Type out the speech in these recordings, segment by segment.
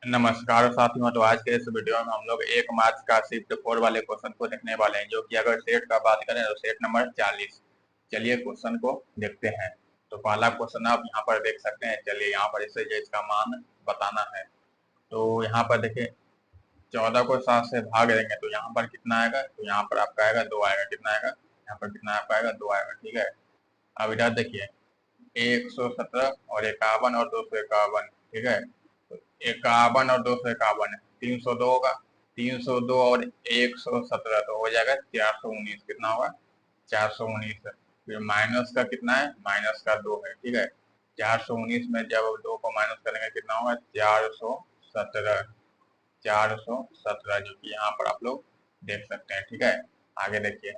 नमस्कार साथियों। तो आज के इस वीडियो में हम लोग 1 मार्च का शिफ्ट 4 वाले क्वेश्चन को देखने वाले हैं, जो कि अगर सेट का बात करें तो सेट नंबर 40। चलिए क्वेश्चन को देखते हैं। तो पहला क्वेश्चन आप यहाँ पर देख सकते हैं। चलिए यहाँ पर इसे जो इसका मान बताना है। तो यहाँ पर देखिए 14 को 7 से भाग देंगे तो यहाँ पर कितना आएगा, तो यहाँ पर आपका आएगा 2 आएगा। कितना आएगा, यहाँ पर कितना आपका आएगा 2 आएगा। ठीक है, अब इधर देखिए 117 और 51 और 251। ठीक है, तो 51 और 251 है, 302 होगा। 302 और 117 तो हो जाएगा 419। कितना होगा, 419। फिर माइनस का कितना है, माइनस का 2 है। ठीक है, 419 में जब 2 को माइनस करेंगे कितना होगा, 417। 417 जो कि यहाँ पर आप लोग देख सकते हैं। ठीक है, आगे देखिए।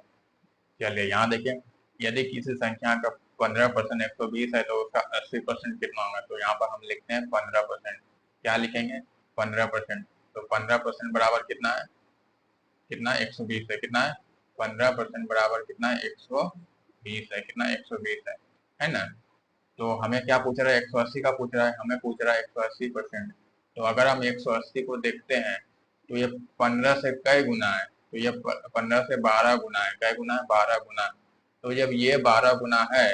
चलिए यहाँ देखिए, यदि किसी संख्या का 15% 120 है तो उसका 80% कितना होगा। तो यहाँ पर हम लिखते हैं 15%। क्या लिखेंगे, 15%। तो 15% बराबर कितना है, कितना 120 है। कितना है, 15% बराबर कितना है, 120 है। कितना 120 है ना। तो हमें क्या पूछ रहा है, 180 का पूछ रहा है, हमें पूछ रहा है 180%। तो अगर हम 180 को देखते हैं तो ये 15 से कई गुना है, तो ये 15 से 12 गुना है। कई गुना है, 12 गुना। तो जब ये 12 गुना है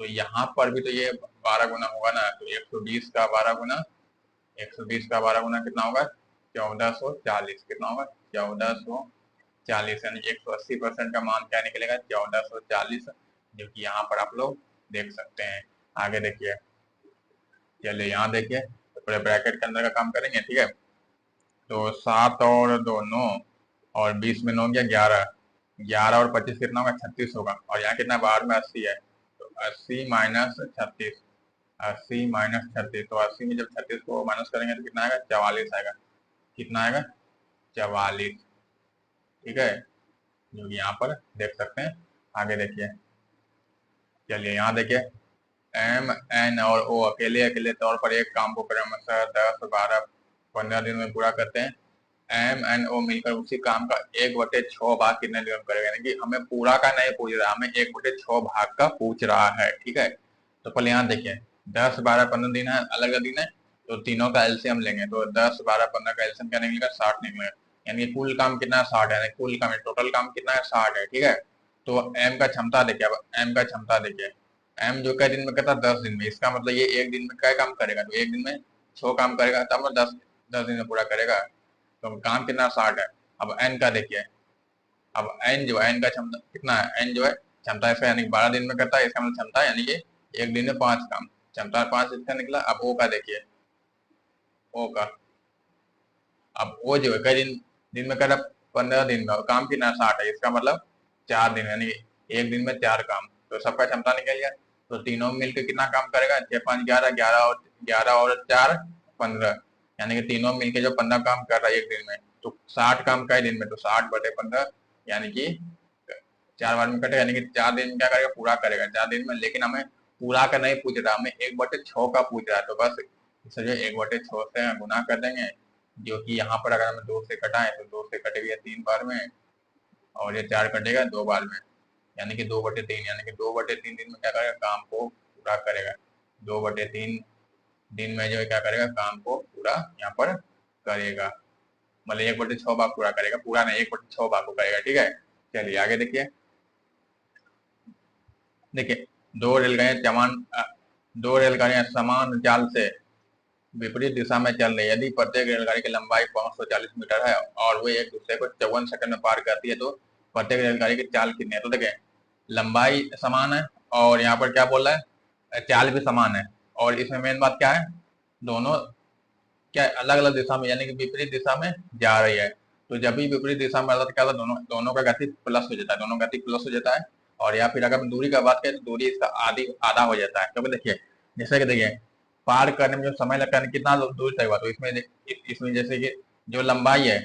तो यहाँ पर भी तो ये 12 गुना होगा ना। तो 120 का 12 गुना, 120 का 12 गुना कितना होगा, 1440। कितना होगा, 1440। यानी 180% का मान क्या निकलेगा, 1440, जो कि यहाँ पर आप लोग देख सकते हैं। आगे देखिए। चलिए यहाँ देखिए, तो पूरे ब्रैकेट के अंदर का काम करेंगे। ठीक है, तो 7 और 2 9 और 20 में 9 गया 11। 11 और 25 कितना होगा, 36 होगा। और यहाँ कितना, बाहर में 80 है, तो 80 माइनस 36। 80 माइनस 36, तो 80 में जब 36 को माइनस करेंगे तो कितना आएगा, 44 आएगा। कितना आएगा, 44। ठीक है, जो कि यहाँ पर देख सकते हैं। आगे देखिए। चलिए यहाँ देखिए, एम एन और ओ अकेले अकेले तौर पर एक काम को क्रमशः 10 12 15 दिन में पूरा करते हैं। एम एन ओ मिलकर उसी काम का 1/6 भाग कितने दिन में करेगा। यानी कि हमें पूरा का नहीं पूछ रहा, हमें 1/6 भाग का पूछ रहा है। ठीक है, तो पहले यहाँ देखिए, 10 12 15 दिन है, अलग अलग दिन है। तो तीनों का एलसीएम लेंगे तो 10 12 15 का एलसीएम क्या निकलेगा, 60 निकलेगा। यानी कुल काम कितना है, 60 है। कुल काम टोटल काम कितना है, 60 है। ठीक है, तो एम का क्षमता देखिए। अब एम का क्षमता देखिए, एम जो कई दिन में करता है, 10 दिन में। इसका मतलब ये एक दिन में क्या काम करेगा, तो एक दिन में 6 काम करेगा, तब 10 दिन में पूरा करेगा। तो काम कितना, 60 है। अब एन का देखिए, अब एन जो है, एन का क्षमता कितना है, एन जो है क्षमता इसका, यानी 12 दिन में करता है। इसका मतलब क्षमता यानी कि एक दिन में 5 काम, क्षमता 5 इसका निकला। अब ओ का देखिए, ओ का, अब वो जो है कई दिन में कर रहा, 15 दिन में, और काम कितना, 60 है। इसका मतलब 4 दिन, यानी एक दिन में 4 काम। तो सबका क्षमता निकल गया। तो तीनों मिलकर कितना काम करेगा, 6 5 11, 11 और 4 15। यानी कि तीनों मिलकर जो 15 काम कर रहा है एक दिन में, तो 60 काम कई दिन में, तो 60/15, यानी कि 4 बार में कटेगा। यानी कि 4 दिन में क्या करेगा, पूरा करेगा 4 दिन में। लेकिन हमें पूरा का नहीं पूछ रहा, हमें 1/6 का पूछ रहा है। तो बस इसे जो 1/6 से गुना कर देंगे, जो कि यहाँ पर अगर हमें 2 से कटाएं तो 2 से कट गया 3 बार में, और ये 4 कटेगा 2 बार में, यानी कि 2/3। यानी कि 2/3 दिन में क्या करेगा, काम को पूरा करेगा। 2/3 दिन में जो है क्या करेगा, काम को पूरा यहाँ पर करेगा। मतलब 1/6 भाग पूरा करेगा, पूरा नहीं 1/6 भाग को करेगा। ठीक है, चलिए आगे देखिए। देखिए, दो रेलगाड़ियां समान दो रेलगाड़ियां समान चाल से विपरीत दिशा में चल रही है। यदि प्रत्येक रेलगाड़ी की लंबाई 540 मीटर है और वे एक दूसरे को 54 सेकंड में पार करती है, तो प्रत्येक रेलगाड़ी की चाल कितनी है। तो देखिए, लंबाई समान है और यहाँ पर क्या बोल रहा है, चाल भी समान है। और इसमें मेन बात क्या है, दोनों क्या अलग अलग दिशा में, यानी कि विपरीत दिशा में जा रही है। तो जब भी विपरीत दिशा में आता है तो क्या होता है, दोनों दोनों का गति प्लस हो जाता है, दोनों गति प्लस हो जाता है। और या फिर अगर हम दूरी का बात करें तो दूरी इसका आधी आधा हो जाता है। क्योंकि देखिए, जैसे कि देखिए, पार करने में जो समय लगता है कितना दूर तय हुआ, तो इसमें जैसे कि जो लंबाई है,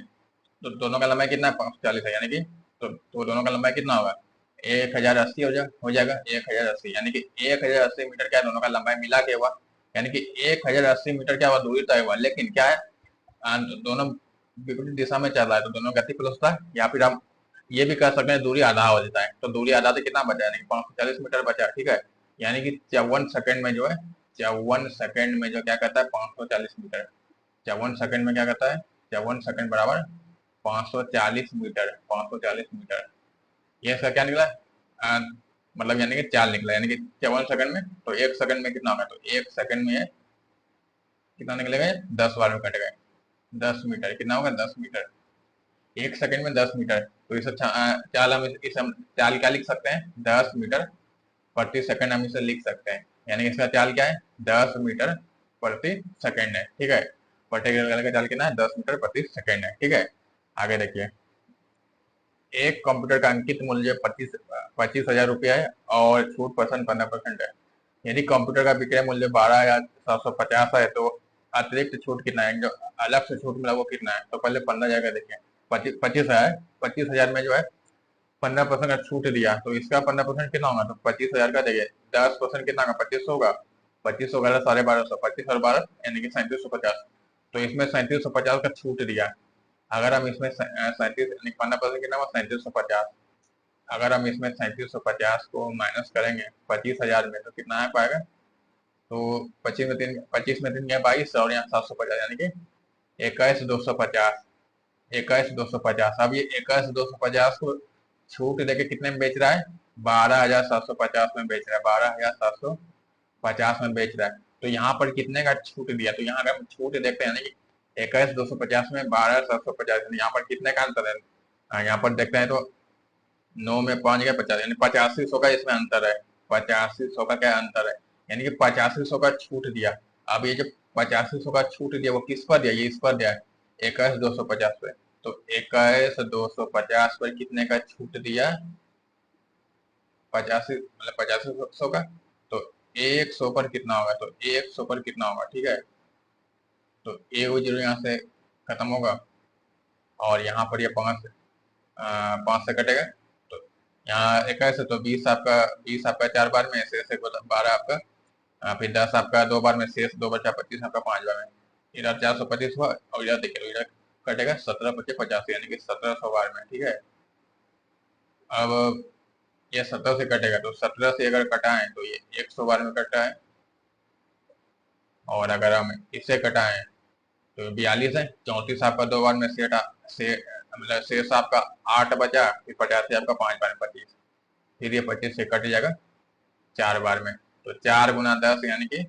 तो दोनों का लंबाई कितना है, 540 है। यानी कि तो दोनों का लंबाई कितना होगा, 1080 हो जाएगा 1080। यानी कि 1080 मीटर क्या है, दोनों का लंबाई मिला के हुआ। यानी कि 1080 मीटर क्या हुआ, दूरी तय हुआ। लेकिन क्या है, दोनों विपरीत दिशा में चल रहा है, तो दोनों गति प्लस होता है। या फिर हम ये भी कर सकते हैं, दूरी आधा हो जाता है। तो दूरी आधा तो कितना बचा, यानी कि 540 मीटर बचा। ठीक है, यानी कि 54 सेकंड में जो है, 54 सेकंड में जो क्या कहता है, 540 मीटर। 54 सेकंड में क्या करता है, 54 सेकंड बराबर 540 मीटर, 540 मीटर। ये इसका क्या निकला, मतलब यानी कि चाल निकला, यानी कि 54 सेकंड में, तो 1 सेकंड में कितना होगा, तो 1 सेकंड में कितना निकलेगा, 10 बार में कटेगा, 10 मीटर, कितना होगा, 10 मीटर। 1 सेकंड में 10 मीटर, तो इसे चाल हम इसे हम चाल क्या लिख सकते हैं, 10 मीटर प्रति सेकंड हम इसे लिख सकते हैं। यानी कि इसका चाल क्या है, 10 मीटर प्रति सेकंड है, ठीक है। पर्टिकुलर का चाल कितना है, 10 मीटर प्रति सेकंड है, ठीक है। आगे देखिए, एक कंप्यूटर का अंकित मूल्य 25,000 रुपया है और छूट परसेंट 15% है। यदि कंप्यूटर का विक्रय मूल्य 12,750 है तो अतिरिक्त छूट कितना है, जो अलग से छूट मिला वो कितना है। तो पहले 15,000 का देखिए, 25,000, 25,000 में जो है 15% का छूट दिया, तो इसका 15% कितना होगा, तो 25,000 का देखिए 10% कितना होगा, 25 होगा, 25 होगा 12,500, 25 और 12 यानी कि 3750। तो इसमें 3750 का छूट दिया। अगर हम इसमें 37 यानी 15% कितना हुआ, 3750। अगर हम इसमें 3750 को माइनस करेंगे 25,000 में, तो कितना आ पाएगा, तो 25 में 3 गया 22 और यहाँ 750, यानी कि 21,250, 21,250। अब ये 21,250 को छूट देके कितने में बेच रहा है, 12,750 में बेच रहा है, 12,750 में बेच रहा है। तो यहाँ पर कितने का छूट दिया, तो यहाँ अगर हम छूट देखते हैं, यानी कि 21,250 में 12,750, यहाँ पर कितने का अंतर है, यहाँ पर देखते हैं तो 9 में 5 गया 50, यानी 8500 का इसमें अंतर है, 8500 का क्या अंतर है, यानी कि 8500 का छूट दिया। अब ये जो 8500 का छूट दिया वो किस पर दिया, ये इस पर दिया है 21,250 पे। तो 21,250 पर कितने का छूट दिया, 85 मतलब 8500 का, तो 100 पर कितना होगा, तो 100 पर कितना होगा, ठीक है। तो ए वो जीरो यहाँ से खत्म होगा और यहाँ पर ये 5 से कटेगा, तो यहाँ 21 तो 20 आपका, 20 आपका 4 बार में, शेष 12 आपका, फिर 10 आपका 2 बार में, शेष 2 बचा 25 आपका 5 बार में। इधर 425 हुआ और इधर देखिए इधर कटेगा 17 बचे 85, यानी कि 1700 बार में, ठीक है। अब ये 17 से कटेगा, तो 17 से अगर कटाएं तो ये 100 बार में कटा है, और अगर हम इससे कटाएं तो 42 है, 34 आपका 2 बार में से मतलब शेष आपका 8 बचा, फिर 85 आपका 5 बार में 25, फिर ये 25 से कट जाएगा 4 बार में। तो 4 गुना 10 यानी कि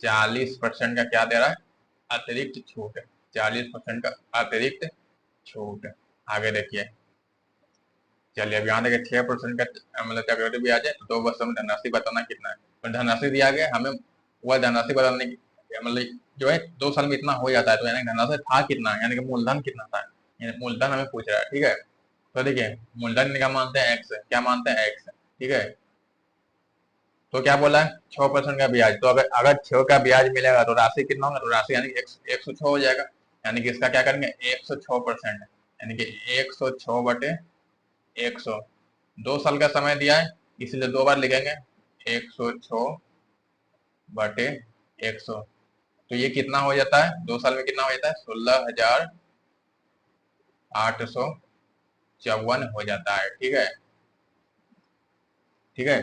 40% का क्या दे रहा है, अतिरिक्त छूट, 40% का अतिरिक्त छूट। आगे देखिए, चलिए अब यहाँ देखिए 6% का मतलब चक्रवृद्धि ब्याज है, तो बस हमें धनराशि बताना कितना है। तो धनराशि दिया गया, हमें वह धनराशि बताने की मतलब जो है 2 साल में इतना हो जाता है, तो यानी धनराशि था कितना, यानी कि मूलधन कितना था, यानी मूलधन हमें पूछ रहा है, ठीक है। तो देखिए मूलधन क्या मानते हैं, एक्स, क्या मानते हैं, एक्स, ठीक है। तो क्या बोला है, 6% का ब्याज, तो अगर अगर 6 का ब्याज मिलेगा तो राशि कितना होगा, तो राशि यानी 106 हो जाएगा। यानी कि इसका क्या करेंगे, 106%, यानी कि 106 बटे 100, 2 साल का समय दिया है इसलिए 2 बार लिखेंगे, 106 बटे 100। तो ये कितना हो जाता है, 2 साल में कितना हो जाता है, 16,854 हो जाता है, ठीक है, ठीक है।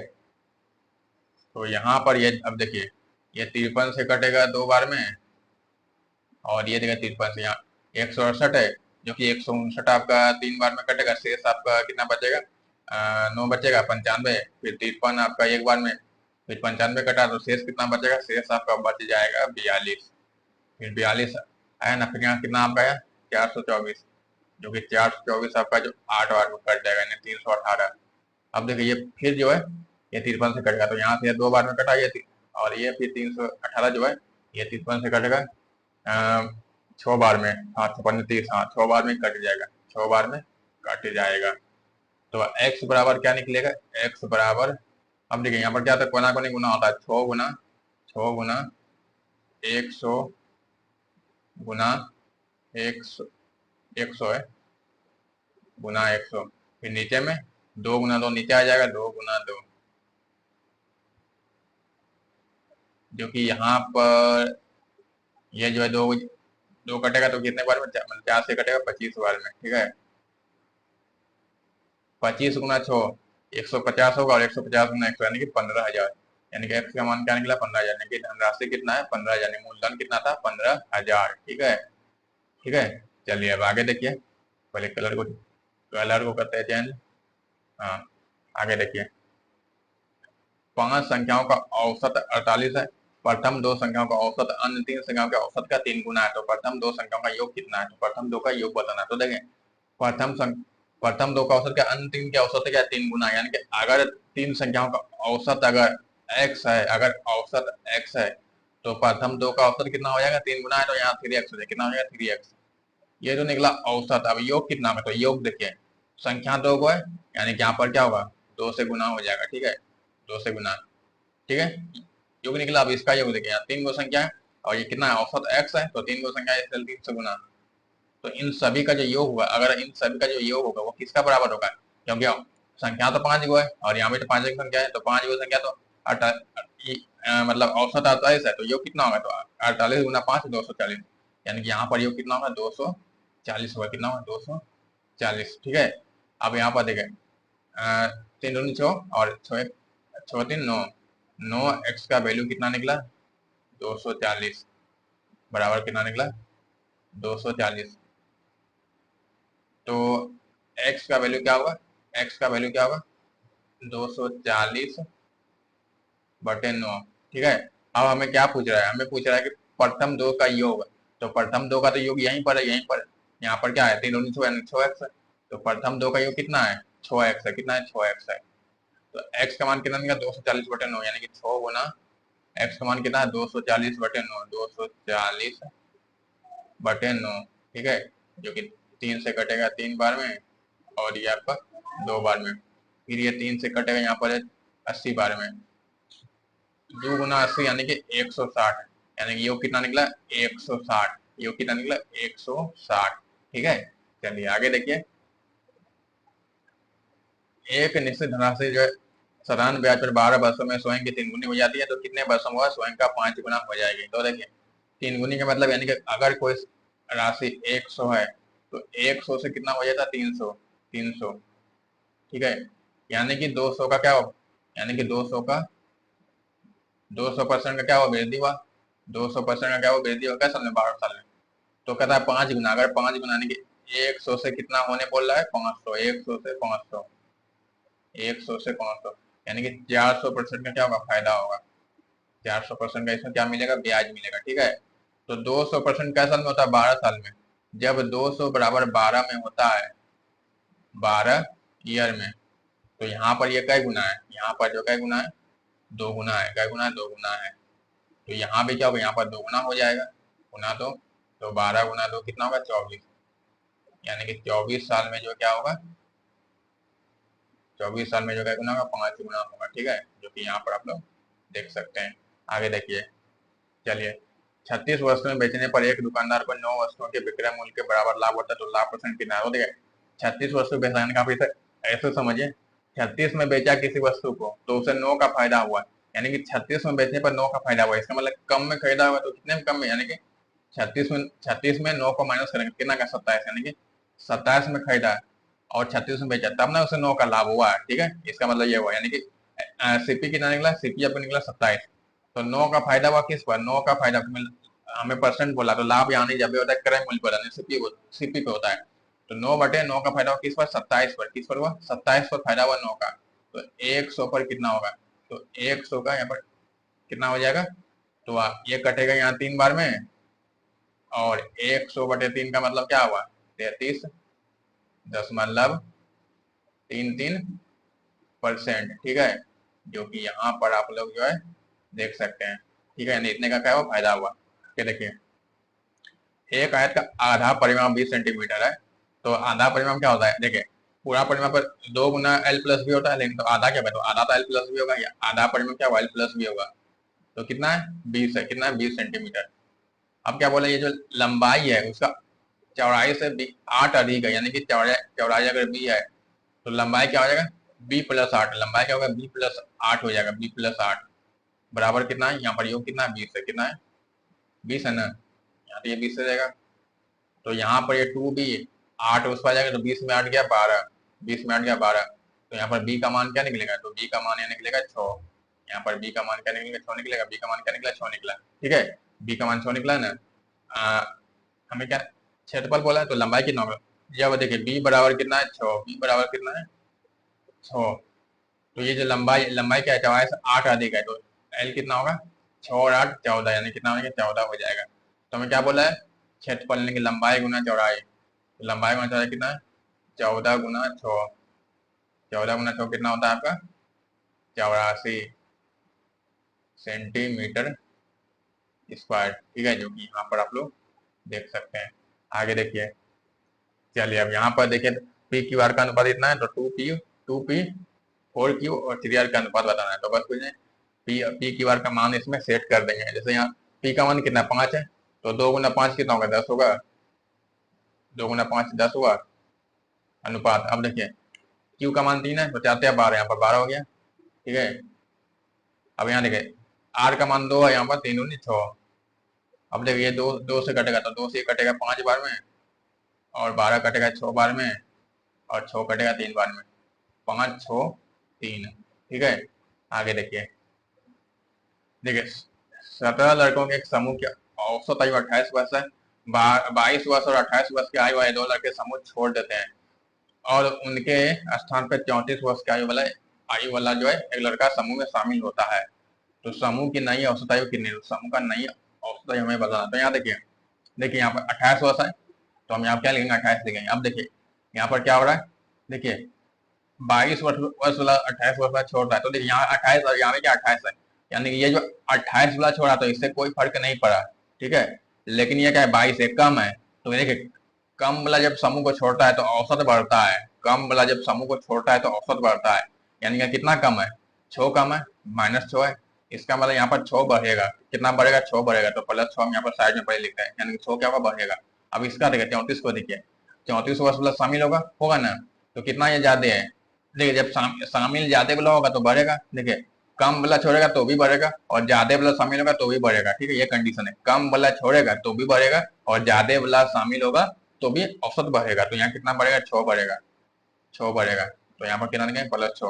तो यहाँ पर ये अब देखिए, ये 53 से कटेगा 2 बार में, और ये देखिए 53 से यहाँ 168 है, जो कि 159 आपका 3 बार में कटेगा, शेष आपका कितना बचेगा, 9 बचेगा 95, फिर 53 आपका 1 बार में, फिर 95 कटा तो शेष कितना बचेगा, शेष आपका बच जाएगा 42, फिर 42 है ना, फिर यहाँ कितना आपका है 424, जो कि 424 आपका जो 8 बार में कट जाएगा, यानी 318। अब देखिए ये फिर जो है ये 53 से कटेगा, तो यहाँ से 2 बार में कटा, ये और ये फिर 318 जो है ये 53 से कटेगा 6 बार में, हाँ 56, हाँ 6 बार में कट जाएगा, 6 बार में कट जाएगा। तो x बराबर क्या निकलेगा, x बराबर, अब देखिए यहाँ पर क्या था, कोना कोनी गुना होता है, 6 गुना 100 गुना 100, 100 है गुना 100, फिर नीचे में 2 गुना 2 नीचे आ जाएगा, 2 गुना 2, जो कि यहाँ पर ये जो है दो दो कटेगा तो कितने बार में, मतलब 4 से कटेगा 25 बार में, ठीक है। 25 गुना 6 150 होगा, और 150 गुना 100 यानी कि 15,000, यानी कि एक्स का मान क्या निकला 15,000, यानी कि धनराशि कितना है 15,000, यानी मूलधन कितना था 15,000। ठीक है, ठीक है। चलिए अब आगे देखिए, पहले कलर को करते हैं चेंज। हाँ, आगे देखिए, 5 संख्याओं का औसत 48 है। प्रथम 2 संख्याओं का औसत अन्य 3 संख्याओं के औसत का 3 गुना है। तो प्रथम 2 संख्याओं का योग कितना है? तो प्रथम 2 का योग बताना है। तो देखें, प्रथम प्रथम 2 का औसत क्या, अन्य 3 के औसत क्या 3 गुना, यानी कि अगर 3 संख्याओं का औसत अगर x है, अगर औसत x है, तो प्रथम 2 का औसत कितना हो जाएगा 3 गुना है, तो यहाँ 3x हो जाएगा। कितना हो जाएगा 3x। ये जो निकला औसत। अब योग कितना है, तो योग देखिए, संख्या 2 को है, यानी कि यहाँ पर क्या होगा 2 से गुना हो जाएगा। ठीक है, 2 से गुना। ठीक है, योग निकला। अब इसका योग देखिए, यहाँ 3 गो संख्या है और ये कितना है औसत x है, तो 3 गो संख्या है, 3 से गुना। तो इन सभी का जो योग होगा, अगर इन सभी का जो योग होगा वो किसका बराबर होगा, क्योंकि संख्या तो 5 गो है और यहाँ पे तो 5 संख्या है, तो 5 गो संख्या तो मतलब औसत 48 है, तो योग कितना होगा, तो 48 गुना 5 240, यानी कि यहाँ पर योग कितना होगा 240 होगा। कितना होगा 240। ठीक है, अब यहाँ पर देखें, 3 दूनी 6 और 6 3 9, 9x का वैल्यू कितना निकला 240, बराबर कितना निकला 240। तो x का वैल्यू क्या होगा, x का वैल्यू क्या होगा 240 बटे 9। ठीक है, अब हमें क्या पूछ रहा है, हमें पूछ रहा है कि प्रथम 2 का योग। तो प्रथम 2 का तो योग यहीं पर है, यहीं पर। यहाँ पर क्या है 3 दूनी 6 यानी 6x है। तो प्रथम 2 का योग कितना है 6x है। कितना है 6x है। तो x का मान कितना निकला 240 बटे 9, यानी कि 6 गुना x का मान कितना है 240 बटे 9, 240 बटे 9। ठीक है, जो कि 3 से कटेगा 3 बार में और ये आपका 2 बार में, फिर ये 3 से कटेगा यहाँ पर 80 बार में। 2 गुना 80 यानी कि 160, यानी कि योग कितना निकला 160। योग कितना निकला 160। ठीक है, चलिए आगे देखिए, एक निश्चित धनराशि जो है साधारण ब्याज पर 12 वर्षों में स्वयं की 3 गुनी हो जाती है, तो कितने वर्षों में स्वयं का 5 गुना हो जाएगी। तो देखिए 3 गुनी का मतलब यानी कि अगर कोई राशि 100 है, तो 100 से कितना हो जाता है 300। 300। ठीक है, यानी कि 200 का क्या हो, यानी कि 200 का 200% का क्या हुआ वृद्धि हुआ। 200% का क्या हुआ वृद्धि हुआ, क्या साल में 12 साल में। तो कहता है 5 गुना, अगर 5 गुना यानी कि 100 से कितना होने बोल रहा है 500, 100 से 500, 100 से 500, यानी कि 400% का क्या होगा फायदा होगा। 400% का इसमें क्या मिलेगा ब्याज मिलेगा। ठीक है, तो 200% कैसा में होता है 12 साल में। जब 200 बराबर 12 में होता है, 12 ईयर में, तो यहाँ पर ये कै गुना है, यहाँ पर जो कै गुना है 2 गुना है। कै गुना है 2 गुना है। तो यहाँ भी क्या होगा, यहाँ पर 2 गुना हो जाएगा, गुना 2, तो 12 गुना 2 कितना होगा 24, यानी कि 24 साल में जो क्या होगा 24 साल में जो क्या गुना होगा 5 गुना होगा। ठीक है, जो कि यहाँ पर आप लोग देख सकते हैं। आगे देखिए, चलिए 36 वस्तुएं बेचने पर एक दुकानदार को 9 वस्तुओं के विक्रय मूल्य के बराबर लाभ होता है, तो लाभ परसेंट कितना है। देखिए 36 वस्तु बेचने का, फिर ऐसे समझिए 36 में बेचा किसी वस्तु को तो उसे 9 का फायदा हुआ, यानी कि 36 में बेचने पर 9 का फायदा हुआ। इसका मतलब कम में खरीदा हुआ तो कितने में कम में, यानी कि 36 में 9 को माइनस करेंगे कितना का 27, यानी कि 27 में खरीदा और 36 में बेचा, तब ना उसे 9 का लाभ हुआ। ठीक है, इसका मतलब ये हुआ, यानी कि सीपी कितना निकला, सीपी आपको निकला 27, तो 9 का फायदा हुआ किस पर, 9 का फायदा हमें परसेंट बोला, तो लाभ यहाँ नहीं जब भी होता है क्रय मूल्य पर, सीपी पे होता है। तो 9/9 का फायदा हुआ किस पर 27 पर, किस पर हुआ 27 पर फायदा हुआ 9 का। तो 100 पर कितना होगा, तो 100 का यहाँ पर कितना हो जाएगा, तो ये कटेगा यहाँ 3 बार में, और 100/3 का मतलब क्या हुआ 33.33%। ठीक है, जो कि यहाँ पर आप लोग जो है देख सकते हैं। ठीक है, इतने का क्या हुआ फायदा हुआ। क्या देखिए, एक आयत का आधा परिमाप 20 सेंटीमीटर है, तो आधा परिमाप क्या होता है, देखिए पूरा परिमाप पर 2 गुना एल प्लस भी होता है, लेकिन तो आधा क्या है, तो आधा तो एल प्लस भी होगा, या आधा परिमाप क्या होगा एल प्लस भी होगा। तो कितना है 20 है, कितना है 20 सेंटीमीटर। अब क्या बोले, ये जो लंबाई है उसका चौड़ाई से 8 अधिक है, यानी कि चौड़ाई अगर बी है तो लंबाई क्या हो जाएगा b+8, लंबाई क्या होगा b+8 हो जाएगा, b+8 बराबर कितना है, यहाँ पर योग कितना है 20 है। कितना है 20 है ना, यहाँ तो ये 20 से जाएगा, तो यहाँ पर ये 2b 8 उस पर आ जाएगा, तो 20 में 8 गया 12, 20 में 8 गया 12, तो यहाँ पर b का मान क्या निकलेगा, तो b का मान यहाँ निकलेगा 6। यहाँ पर बी का मान क्या निकलेगा, 6 निकलेगा। बी का मान क्या निकला, 6 निकला। ठीक है, बी का मान 6 निकला ना। हमें क्या क्षेत्रफल बोला है, तो लंबाई कितना होगा। जब देखिए बी बराबर कितना है, 6, बी बराबर कितना है, 6। तो ये जो लंबाई लंबाई क्या है, चौड़ाई से 8 अधिक है, तो एल कितना होगा, 6 और 8 14, यानी कितना हो जाएगा, 14 हो जाएगा। तो हमें क्या बोला है, क्षेत्रफल यानी कि लंबाई गुना चौड़ाई। तो लंबाई गुना चौड़ाई कितना है, 14 गुना 6। 14 गुना 6 कितना होता है आपका, 84 सेंटीमीटर स्क्वायर। ठीक है, जो कि यहाँ पर आप लोग देख सकते हैं। आगे देखिए, चलिए अब यहाँ पर देखिए पी क्यू आर का अनुपात इतना है, तो 2p 4q और 3r का अनुपात बताना है। तो बस कुछ नहीं, पी क्यू आर का मान इसमें सेट कर देंगे। जैसे यहाँ पी का मान कितना, 5 है, तो 2 गुना 5 कितना होगा, 10 होगा। 2 गुना 5 10 हुआ अनुपात। अब देखिए क्यू का मान 3 है, तो 4 या 12, यहाँ पर 12 हो गया। ठीक है, अब यहाँ देखिए आर का मान 2 है, यहाँ पर 3 दूनी 6। अब देखिए ये दो से कटेगा, तो 2 से कटेगा 5 बार में, और 12 कटेगा 6 बार में, और 6 कटेगा 3 बार में। 5 6 3। ठीक है, आगे देखिए, देखिए 17 लड़कों के एक समूह की औसत आयु 28 वर्ष है। 22 वर्ष और 28 वर्ष की आयु वाले 2 लड़के समूह छोड़ देते हैं, और उनके स्थान पर 34 वर्ष की आयु वाला जो है एक लड़का समूह में शामिल होता है। तो समूह की नई औसत आयु कितनी है, समूह का नई औसत आयु हमें बताना। तो यहाँ देखिए, देखिए यहाँ पर 28 वर्ष है, तो हम यहाँ क्या लिखेंगे, 28 लिखेंगे। अब देखिए यहाँ पर क्या हो रहा है, देखिए 22 वर्ष वाला 28 वर्ष वाला छोड़ रहा है, तो देखिए यहाँ 28 और यहाँ पे क्या 28 है, यानी कि ये जो 28 वाला छोड़ा तो इससे कोई फर्क नहीं पड़ा। ठीक है, लेकिन ये क्या है, 22 से कम है। तो ये देखिए कम वाला जब समूह को छोड़ता है तो औसत बढ़ता है, कम वाला जब समूह को छोड़ता है तो औसत बढ़ता है। यानी कि कितना कम है, 6 कम है, -6 है। इसका मतलब यहाँ पर 6 बढ़ेगा, कितना बढ़ेगा, 6 बढ़ेगा। तो +6 हम यहाँ पर साइड में पहले लिखते हैं, यानी कि 6 क्या होगा, बढ़ेगा। अब इसका देखिए 34 को देखिए, 34 वर्ष वाला शामिल होगा ना, तो कितना ये ज्यादा है। देखिए जब शामिल ज्यादा वाला होगा तो बढ़ेगा, देखिए कम वाला छोड़ेगा तो भी बढ़ेगा, और ज्यादा वाला शामिल होगा तो भी बढ़ेगा। ठीक है, ये कंडीशन है, कम वाला छोड़ेगा तो भी बढ़ेगा, और ज्यादा वाला शामिल होगा तो भी औसत बढ़ेगा। तो यहाँ कितना बढ़ेगा, 6 बढ़ेगा, 6 बढ़ेगा। तो यहाँ पर कितना देंगे, +6,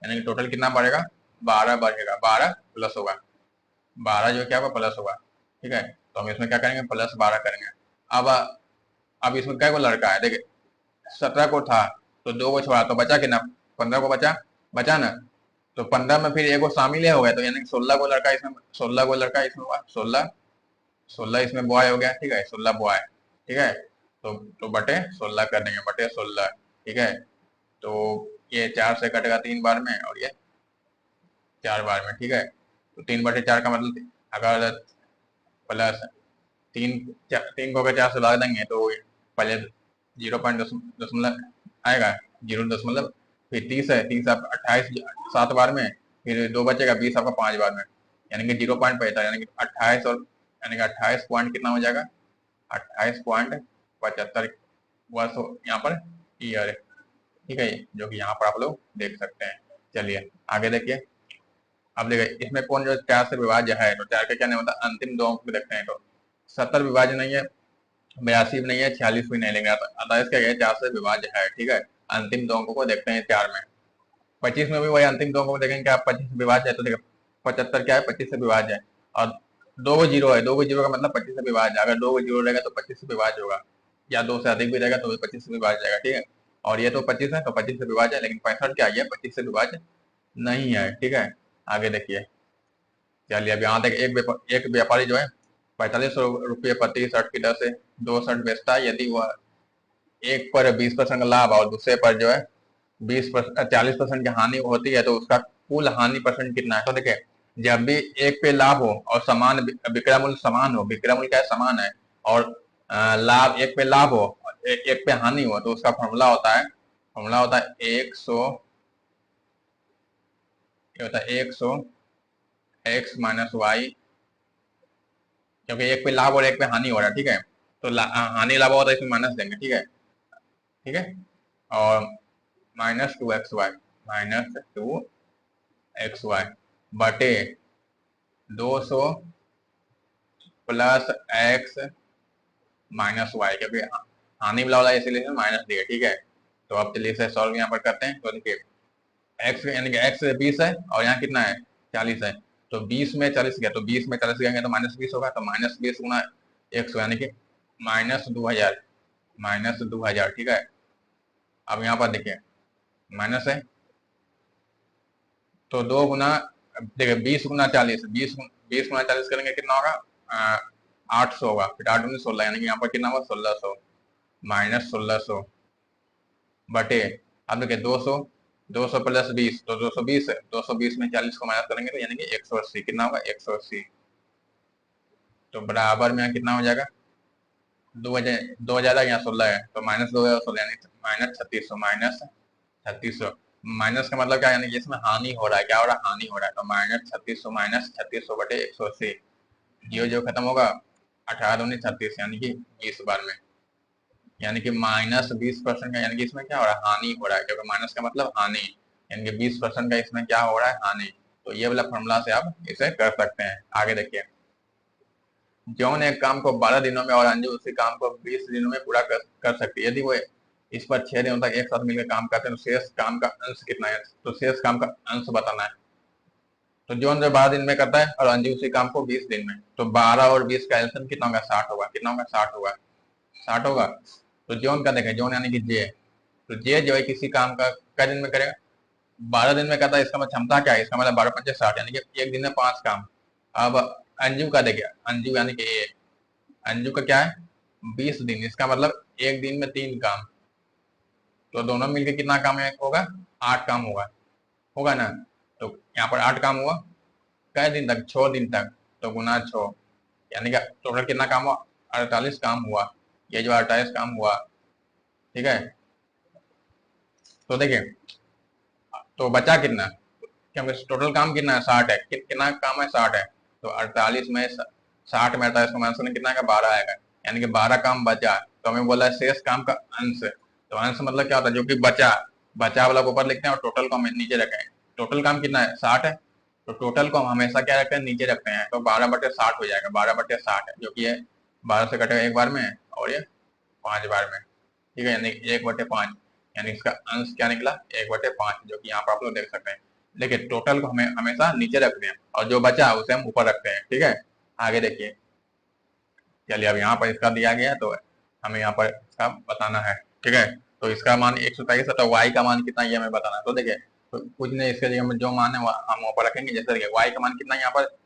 यानी कि टोटल कितना बढ़ेगा, 12 बढ़ेगा। 12 प्लस होगा, 12 जो क्या होगा, प्लस होगा। ठीक है, तो हम इसमें क्या करेंगे, +12 करेंगे। अब इसमें क्या को लड़का है, देखिए 17 को था, तो 2 को छोड़ा तो बचा कितना, 15 को बचा ना। तो 15 में फिर एगो शामिल हो गया, तो यानी 16 को लड़का इसमें, 16 को लड़का इसमें हुआ, 16 इसमें बॉय हो गया। ठीक है, 16 बॉय। ठीक है, तो बटे 16 कर देंगे, बटे 16। ठीक है, तो ये 4 से कटेगा 3 बार में, और ये 4 बार में। ठीक है, तो 3/4 का मतलब, अगर प्लस 3 को अगर 4 से भाग देंगे तो पहले 0.दशमलव आएगा, 0 दशमलव, फिर 30 है, 30 आपका 28 7 बार में, फिर 2 बचेगा 20 आपका 5 बार में, यानी कि 0.75, यानी कि 28 और यानी कि 28 पॉइंट कितना हो जाएगा, 28.75 वर्ष यहाँ पर ईयर। ठीक है, जो कि यहाँ पर आप लोग देख सकते हैं। चलिए आगे देखिए, अब देखिए इसमें कौन जो 4 से विभाज्य है, तो 4 का क्या नहीं होता, अंतिम 2 अंक देखते हैं। तो 70 विभाज्य नहीं है, 82 भी नहीं है, 46 भी नहीं लेंगे, अतः इसका 4 से विभाज्य है। ठीक है, अंतिम 2 अंकों को देखते हैं 4 में। 25 में भी वही अंतिम 2 अंकों को देखेंगे, क्या 25 से विभाज्य है, तो देखिए 75 क्या है, 25 से विभाज्य है, और 2 को 0 है, 2 को 0 का मतलब 25 से विभाज्य। अगर 2 को 0 रहेगा तो 25 से विभाज्य होगा, या 2 से अधिक भी रहेगा तो भी 25 से विभाज्य जाएगा। ठीक है, और ये तो 25 है, तो 25 से विभाज्य है, लेकिन 65 क्या है, 25 से विभाज्य नहीं है। ठीक है, आगे देखिए, चलिए अब यहाँ तक एक व्यापारी जो है 45 रुपये प्रति शर्ट की दर से 2 शर्ट बेचता है। यदि वह एक पर 20% का लाभ और दूसरे पर जो है 40% की हानि होती है, तो उसका कुल हानि परसेंट कितना है। तो देखिए जब भी एक पे लाभ हो और समान विक्रय मूल्य समान हो, विक्रय मूल्य क्या है, समान है, और लाभ एक पे लाभ हो, एक पे हानि हो, तो उसका फॉर्मूला होता है 100 x माइनस वाई, क्योंकि एक पे लाभ और एक पे हानि हो रहा है। ठीक है, तो हानि लाभ होता है, इसमें माइनस देंगे। ठीक है, ठीक है, और -2xy, -2xy बटे 200 प्लस x माइनस वाई, क्योंकि हानि वाला इसलिए माइनस दिया। ठीक है, तो अब चलिए इसे सॉल्व यहाँ पर करते हैं। तो देखिए x यानी कि x 20 है, और यहाँ कितना है 40 है, तो 20 में 40 गया, तो 20 में 40 गएंगे तो -20 होगा, तो -20 गुना 100 यानी कि -2000, -2000। ठीक है, अब यहाँ पर देखिए माइनस है, तो 2 गुना, देखिए 20 गुना 40, 20 गुना 40 करेंगे कितना होगा, 800 होगा, फिर 8 गुना 16 यानी कि यहाँ पर कितना होगा 1600, -1600 बटे, अब देखिए 200, 200 प्लस 20 तो 220 है, 220 में 40 को माइनस करेंगे तो यानी कि 180, कितना होगा 180, तो बराबर में कितना हो जाएगा, 2000 यहाँ 16 है, तो -2016 यानी -3600, -3600। माइनस का मतलब क्या, यानी कि इसमें हानि हो रहा है, क्या हो रहा है, हानि हो रहा है, तो -3600 बटे 180, जो खत्म होगा, 18 दूनी 36 यानी कि 20 बार में, यानी कि -20% का, यानी कि इसमें क्या हो रहा है, हानि हो रहा है, क्योंकि माइनस का मतलब हानि, यानी कि 20% का इसमें क्या हो रहा है, हानि। तो ये वाला फॉर्मूला से आप इसे कर सकते हैं। आगे देखिए, जॉन एक काम को 12 दिनों में और अंजू उसी काम को 20 दिनों में पूरा कर सकती है। यदि वो इस पर 6 दिनों तक एक साथ मिलकर काम करते हैं तो शेष काम का अंश कितना है, तो शेष काम का अंश बताना है। तो जॉन जो 12 दिन में करता है और अंजू उसी काम को 20 दिन में, तो 12 और 20 का एलसीएम कितना होगा, 60 होगा, कितना होगा, 60 होगा, 60 होगा। तो जॉन का देखें, जॉन यानी कि जे, तो जे जो है किसी काम का कै दिन में करेगा, 12 दिन में करता है, इसका मतलब क्षमता क्या है, इसका मतलब 12 पंचे 60 यानी कि एक दिन में 5 काम। अब अंजू का देखिए, अंजू यानी कि ए, अंजू का क्या है 20 दिन, इसका मतलब एक दिन में 3 काम, तो दोनों मिलकर कितना काम होगा, 8 काम होगा, होगा ना। तो यहाँ पर 8 काम हुआ, कै दिन तक, 6 दिन तक, तो गुना 6 यानी कि टोटल कितना काम हुआ, 48 काम हुआ। ये जो 48 काम हुआ, ठीक है, तो देखिए, तो बचा कितना, क्योंकि टोटल काम कितना है, 60 है, कितना काम है, 60 है, तो 48 में 60 में 48 को माइनस करने कितना आएगा, 12 आएगा, यानी कि 12 काम बचा। तो हमें बोला है शेष काम का अंश, तो अंश मतलब क्या होता है, जो कि बचा, बचा वाला को ऊपर लिखते हैं और टोटल को हम नीचे रखें। टोटल काम कितना है, 60 है, तो टोटल को हम हमेशा क्या रखते हैं, नीचे रखते हैं, तो 12/60 हो जाएगा, 12/60 है, जो कि ये 12 से कटेगा एक बार में और ये 5 बार में, ठीक है, यानी 1/5, यानी इसका अंश क्या निकला, 1/5, जो कि यहाँ पर आप लोग देख सकते हैं। देखिए टोटल को हमें हमेशा नीचे रखते हैं और जो बचा उसे हम ऊपर रखते हैं, ठीक है। आगे देखिए, चलिए अब यहाँ पर इसका दिया गया है, तो हमें यहाँ पर इसका बताना है, ठीक है। तो इसका मान 127 है, तो y का मान कितना ये हमें बताना है। तो देखिए, तो कुछ नहीं, इसके जगह में जो मान है हम ऊपर रखेंगे। जैसे देखिए y का मान कितना है, यहाँ पर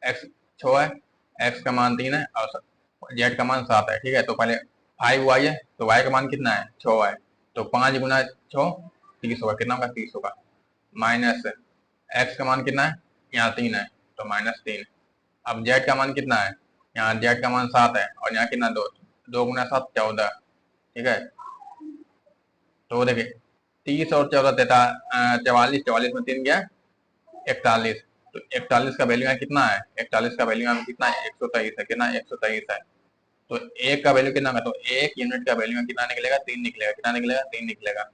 x 6 है, x का मान 3 है और z का मान 7 है, ठीक है। तो पहले 5y है, तो y का मान कितना है, 6 है, तो 5 गुना 6 30 होगा, कितना होगा, 30 होगा। माइनस x का मान कितना है, यहाँ 3 है, तो -3। अब z का मान कितना है, यहाँ z का मान 7 है और यहाँ कितना 2, 2 गुना 7 14, ठीक है। तो देखिए 30 और 14 44, 44 में 3 गया 41, तो 41 का वैल्यू कितना है, 41 का वैल्यू कितना है, 123 है, कितना 123 है। तो एक का वैल्यू कितना है, तो एक यूनिट का वैल्यू कितना निकलेगा, 3 निकलेगा, कितना निकलेगा, 3 निकलेगा।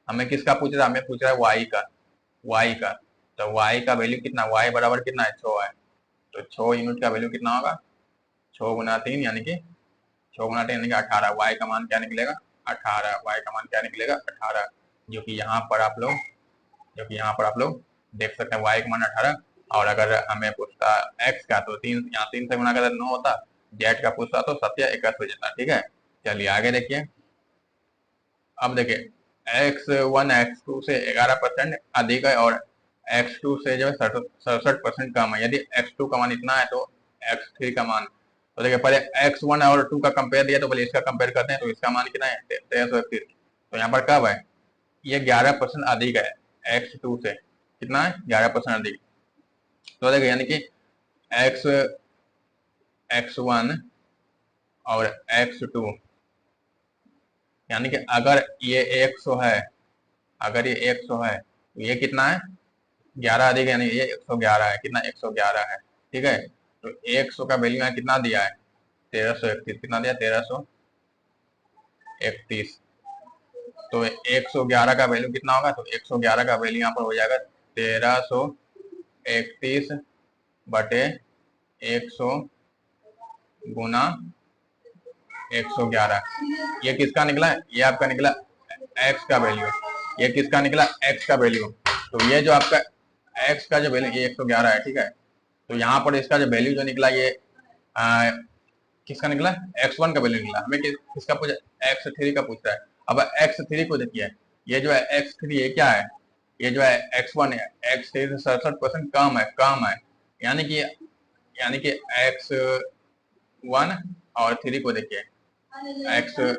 हमें किसका पूछ रहा है, हमें पूछ रहा है y का, y का, तो y का वैल्यू कितना, y बराबर कितना है, 6 है, तो 6 यूनिट का वैल्यू कितना होगा, 6 गुना 3 यानी कि 6 गुना 3 यानी कि 18, y का मान क्या निकलेगा, 18, y का मान क्या निकलेगा, 18, जो कि यहाँ पर आप लोग देख सकते हैं, y का मान 18। और अगर हमें पूछता x का, तो 3 यहाँ 3 से गुना कर 9 होता, z का पूछता तो 7 या 21 हो जाता, ठीक है। चलिए आगे देखिए, अब देखिए x1 x2 से 11% अधिक है और x2 से जो है 67% कम है। यदि x2 का मान इतना है तो x3 का मान, तो देखिए पहले x1 और 2 का कंपेयर दिया, तो पहले इसका कंपेयर करते हैं, तो इसका मान कितना है, 1331। तो यहाँ पर कब है, ये 11% अधिक है x2 से, कितना है, 11% अधिक। तो देखिए यानी कि x1 और x2, यानी कि अगर ये 100 है, अगर ये 100 है तो ये कितना है, 11 अधिक, यानी ये 111 है, कितना 111 है, ठीक है। तो 100 का वैल्यू यहाँ कितना दिया है, 1331, कितना दिया, 1331। तो 111 का वैल्यू कितना होगा, तो 111 का वैल्यू यहाँ पर हो जाएगा 1331 बटे 100 गुना 111। ये किसका निकला है, ये आपका निकला x का वैल्यू, ये किसका निकला, x का वैल्यू। तो ये जो आपका एक्स का जो वैल्यू ये 111 है, ठीक है। तो यहाँ पर इसका जो वैल्यू जो निकला ये किसका निकला, x1 का वैल्यू निकला। हमें किसका पूछा, x3 का पूछ रहा है। अब x3 को देखिए, ये जो है x3 ये क्या है, ये जो है x1 है, x3 से 67% कम है। यानी कि x1 और 3 को देखिए, x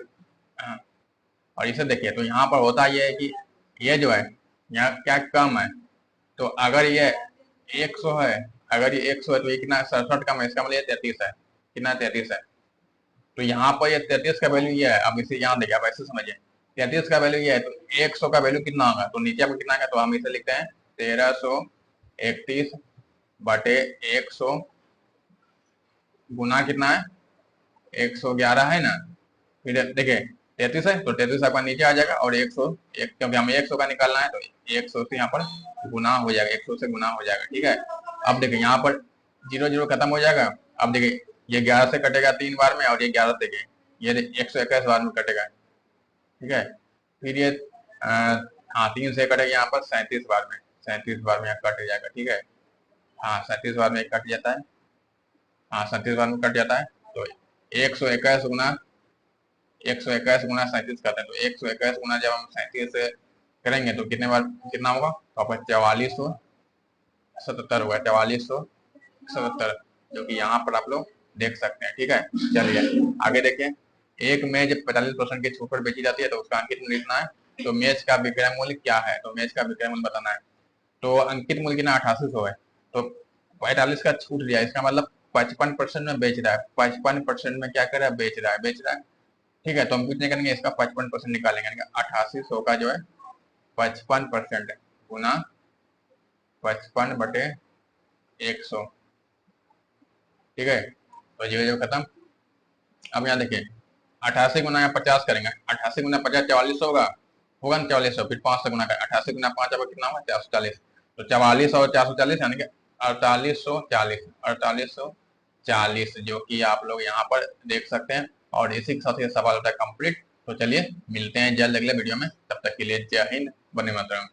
और इसे देखिए, तो यहाँ पर होता ये है कि ये जो है यहाँ क्या कम है। तो अगर ये 100 है, अगर ये 100 है तो ये कितना 67 कम है, इसका मतलब ये 33 है। कितना 33 है। तो यहाँ पर ये 33 का वैल्यू ये है। अब इसे यहाँ देखिए, आप ऐसे समझिए 33 का वैल्यू ये है, तो 100 का वैल्यू कितना होगा, तो नीचे पर कितना है, तो हम इसे लिखते हैं 1331 बटे 100 गुना कितना है 111 है ना। फिर देखिए 33 है तो 33 आपका नीचे आ जाएगा, और 100 क्योंकि हमें 100 का निकालना है तो 100 से यहाँ पर गुना हो जाएगा, 100 से गुना हो जाएगा, ठीक है। अब देखिए यहाँ पर 0 0 खत्म हो जाएगा। अब देखिए ये 11 से कटेगा 3 बार में, और ये 11 देखिए ये 121 बार में कटेगा, ठीक है। फिर ये हाँ 3 से कटेगा यहाँ पर 37 बार में, 37 बार में यहाँ कट जाएगा, ठीक है। हाँ 37 बार में कट जाता है, हाँ 37 बार में कट जाता है। तो 121 गुना 121 गुना 37 करते हैं, तो 121 गुना जब हम 37 करेंगे तो कितना होगा, तो आपका 4477 होगा, 4477, जो कि यहाँ पर आप लोग देख सकते हैं, ठीक है। चलिए आगे देखें। एक मेज 45% की छूट पर बेची जाती है तो उसका अंकित मूल्य कितना है। तो मेज का विक्रय मूल्य क्या है, तो मेज का विक्रय मूल्य बताना है। तो अंकित मूल्य कितना 8800 है, तो 45 का छूट दिया, इसका मतलब 55% में बेच रहा है, 55% में क्या कर रहा है, बेच रहा है, ठीक है। तो हम कुछ नहीं करेंगे, इसका 55% निकालेंगे, 8800 का जो है 55% गुना 55 बटे 100, ठीक है। तो जो खत्म। अब यहाँ देखिए 88 गुना 50 करेंगे, 88 गुना 50 4400 होगा ना, 4400, फिर 5 से गुना कर 88 गुना 5 अब कितना होगा 440। तो 44 और 440 यानी कि 4840, जो कि आप लोग यहाँ पर देख सकते हैं। और इसी के साथ ये सवाल होता है कंप्लीट। तो चलिए मिलते हैं जल्द अगले वीडियो में, तब तक के लिए जय हिंद, वंदे मातरम।